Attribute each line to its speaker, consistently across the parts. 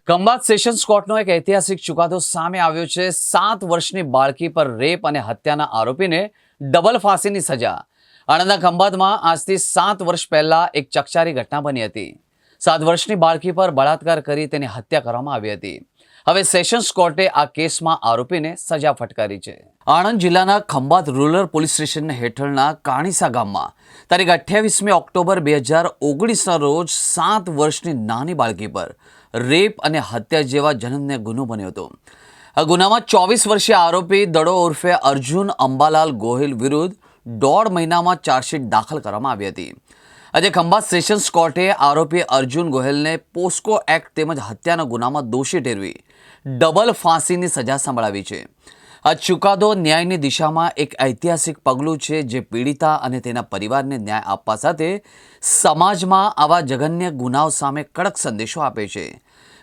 Speaker 1: Khambhat sessions કોર્ટનો એક ઐતિહાસિક ચુકાદો સામે આવ્યો છે। 7 વર્ષની બાળકી પર રેપ અને હત્યાના આરોપીને ડબલ ફાંસીની સજા। આણંદના ખંભાતમાં આજથી 7 વર્ષ પહેલા એક ચકચારી ઘટના બની હતી। 7 વર્ષની બાળકી પર બળાત્કાર કરી તેની હત્યા કરવામાં આવી હતી। હવે સેશન્સ કોર્ટે આ કેસમાં આરોપીને સજા ફટકારી છે। આણંદ જિલ્લાના ખંભાત રૂરલ પોલીસ સ્ટેશન હેઠળના કાણીસા ગામમાં તારીખ 28 ઓક્ટોબર 2019ના રોજ 7 વર્ષની નાની બાળકી પર રેપ અને હત્યા જેવા જન્મને ગુનો બન્યો હતો। આ ગુનામાં 24 વર્ષીય આરોપી દડો ઉર્ફે અર્જુન અંબાલાલ ગોહિલ વિરુદ્ધ 1.5 મહિનામાં ચાર્જશીટ દાખલ કરવામાં આવી હતી। આજે ખંભાત સેશન્સ કોર્ટે આરોપી અર્જુન ગોહિલને પોસ્કો એક્ટ તેમજ હત્યાના ગુનામાં દોષી ઠેરવી ડબલ ફાંસીની સજા સંભળાવી છે। આ ચુકાદો ન્યાયની દિશામાં એક ઐતિહાસિક પગલું છે, જે પીડિતા અને તેના પરિવારને ન્યાય આપવા સાથે સમાજમાં આવા જઘન્ય ગુનાઓ સામે કડક સંદેશો આપે છે।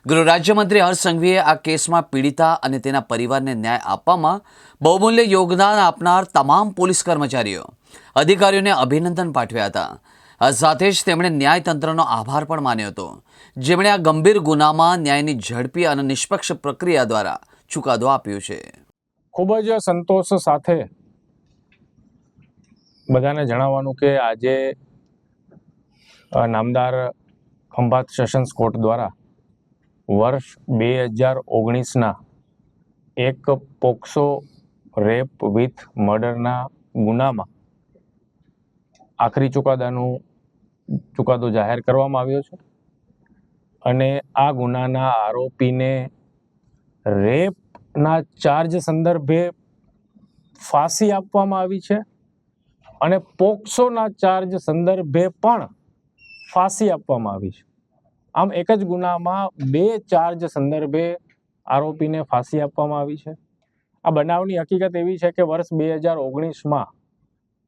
Speaker 1: ગૃહ રાજ્યમંત્રી હર્ષ સંઘવીએ આ કેસમાં પીડિતા અને તેના પરિવારને ન્યાય આપવામાં બહુમૂલ્ય યોગદાન આપનાર તમામ પોલીસ કર્મચારીઓ અધિકારીઓને અભિનંદન પાઠવ્યા હતા। આ સાથે જ તેમણે ન્યાયતંત્રનો આભાર પણ માન્યો હતો, જેમણે આ ગંભીર ગુનામાં ન્યાયની ઝડપી અને નિષ્પક્ષ પ્રક્રિયા દ્વારા ચુકાદો આપ્યો છે।
Speaker 2: ખૂબ જ સંતોષ સાથે બધાને જણાવવાનું કે આજે નામદાર ખંભાત સેશન્સ કોર્ટ દ્વારા વર્ષ 2019ના એક પોક્સો રેપ વિથ મર્ડરના ગુનામાં આખરી ચુકાદો જાહેર કરવામાં આવ્યો છે અને આ ગુનાના આરોપીને રેપના ચાર્જ સંદર્ભે ફાંસી આપવામાં આવી છે અને પોક્સોના ચાર્જ સંદર્ભે પણ ફાંસી આપવામાં આવી છે। આમ એક જ ગુનામાં 2 ચાર્જ સંદર્ભે આરોપીને ફાંસી આપવામાં આવી છે। આ બનાવની હકીકત એવી છે કે વર્ષ 2019માં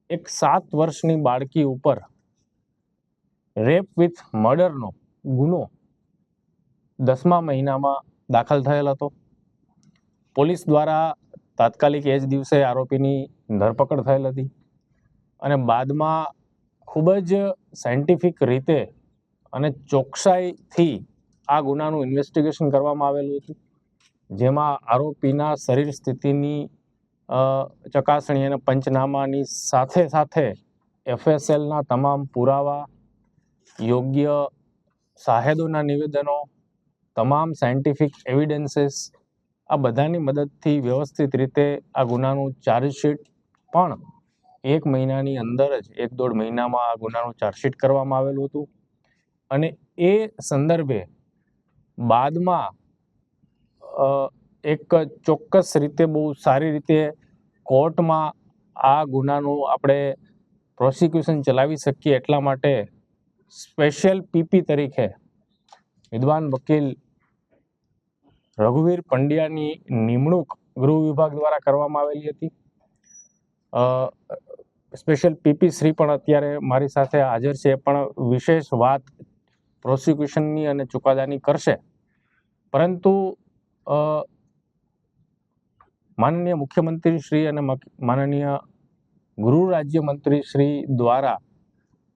Speaker 2: એક 7 વર્ષની બાળકી ઉપર રેપ વિથ મર્ડરનો ગુનો 10મા મહિનામાં દાખલ થયેલ હતો। પોલીસ દ્વારા તાત્કાલિક એ જ દિવસે આરોપીની ધરપકડ થયેલ હતી અને બાદમાં ખૂબ જ સાયન્ટિફિક રીતે અને ચોકસાઈથી આ ગુનાનું ઇન્વેસ્ટિગેશન કરવામાં આવેલું હતું, જેમાં આરોપીના શરીર સ્થિતિની ચકાસણી અને પંચનામાની સાથે સાથે FSLના તમામ પુરાવા, યોગ્ય સાહેદોના નિવેદનો, તમામ સાયન્ટિફિક એવિડન્સીસ, આ બધાની મદદથી વ્યવસ્થિત રીતે આ ગુનાનું ચાર્જશીટ પણ 1 મહિનાની અંદર જ 1-1.5 મહિનામાં આ ગુનાનું ચાર્જશીટ કરવામાં આવેલું હતું અને એ સંદર્ભે બાદમાં એક ચોક્કસ રીતે બહુ સારી રીતે કોર્ટમાં આ ગુનાનું આપણે પ્રોસિક્યુશન ચલાવી શકીએ એટલા માટે સ્પેશિયલ PP તરીકે વિદ્વાન વકીલ રઘુવીર પંડ્યાની નિમણૂક ગૃહ વિભાગ દ્વારા કરવામાં આવેલી હતી। સ્પેશિયલ PP શ્રી પણ અત્યારે મારી સાથે હાજર છે, પણ વિશેષ વાત પ્રોસિક્યુશનની અને ચુકાદાની કરશે, પરંતુ માનનીય મુખ્યમંત્રી શ્રી અને માનનીય ગૃહ રાજ્યમંત્રી શ્રી દ્વારા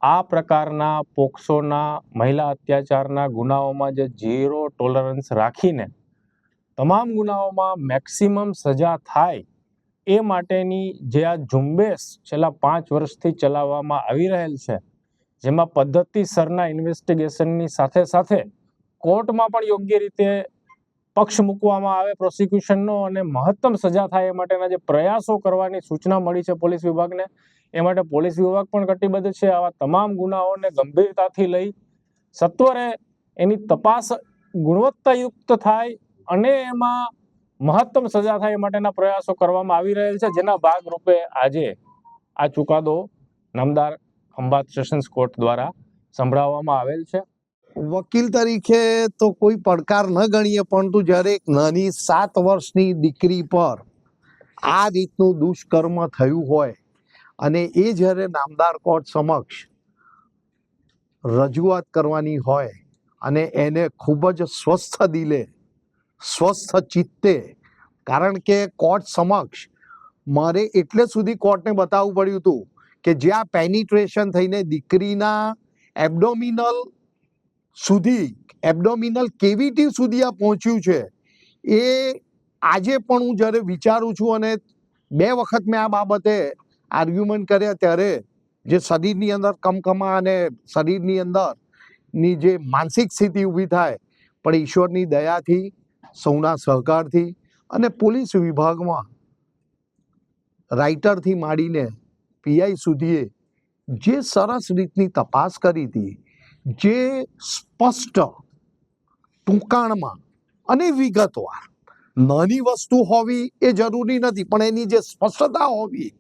Speaker 2: આ પ્રકારના પોક્સોના મહિલા અત્યાચારના ગુનાઓમાં જે 0 ટોલરન્સ રાખીને તમામ ગુનાઓમાં મેક્સિમમ સજા થાય એ માટેની જે આ ઝુંબેશ છેલ્લા 5 વર્ષથી ચલાવવામાં આવી રહેલ છે, જેમાં પદ્ધતિસરના ઇન્વેસ્ટિગેશનની સાથે સાથે કોર્ટમાં પણ યોગ્ય રીતે પક્ષ મૂકવામાં આવે પ્રોસિક્યુશનનો અને મહત્તમ સજા થાય એ માટેના જે પ્રયાસો કરવાની સૂચના મળી છે પોલીસ વિભાગને, એ માટે પોલીસ વિભાગ પણ કટિબદ્ધ છે। આવા તમામ ગુનાઓને ગંભીરતાથી લઈ સત્વરે એની તપાસ ગુણવત્તાયુક્ત થાય અને એમાં મહત્તમ સજા થાય એ માટેના પ્રયાસો કરવામાં આવી રહેલ છે, જેના ભાગરૂપે આજે આ ચુકાદો નામદાર ખંભાત સેશન્સ કોર્ટ દ્વારા સંભળાવવામાં આવેલ છે।
Speaker 3: વકીલ તરીકે તો કોઈ પડકાર ન ગણીએ, પરંતુ જ્યારે એક નાની 7 વર્ષની દીકરી પર આ રીતનું દુષ્કર્મ થયું હોય અને એ જ્યારે નામદાર કોર્ટ સમક્ષ રજૂઆત કરવાની હોય અને એને ખૂબ જ સ્વસ્થ દિલે, સ્વસ્થ ચિત્તે, કારણ કે કોર્ટ સમક્ષ મારે એટલે સુધી કોર્ટને બતાવવું પડ્યું હતું કે જ્યાં પેનિટ્રેશન થઈને દીકરીના એબ્ડોમિનલ સુધી, એબ્ડોમિનલ કેવિટી સુધી આ પહોંચ્યું છે, એ આજે પણ હું જ્યારે વિચારું છું, અને 2 વખત મેં આ બાબતે આર્ગ્યુમેન્ટ કર્યા ત્યારે જે શરીરની અંદર કમકમા અને શરીરની અંદરની જે માનસિક સ્થિતિ ઊભી થાય, પણ ઈશ્વરની દયાથી, સૌના સહકારથી અને પોલીસ વિભાગમાં રાઇટરથી માંડીને પીઆઈ સુધીએ જે સરસ રીતની તપાસ કરી હતી, જે સ્પષ્ટ ટૂંકાણમાં અને વિગતવાર, નાની વસ્તુ હોવી એ જરૂરી નથી, પણ એની જે સ્પષ્ટતા હોવી,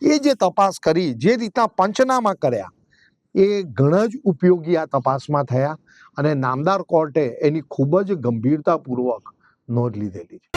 Speaker 3: એ જે તપાસ કરી, જે રીતના પંચનામા કર્યા, એ ઘણા જ ઉપયોગી આ તપાસમાં થયા અને નામદાર કોર્ટે એની ખૂબ જ ગંભીરતાપૂર્વક નોંધ લીધેલી છે.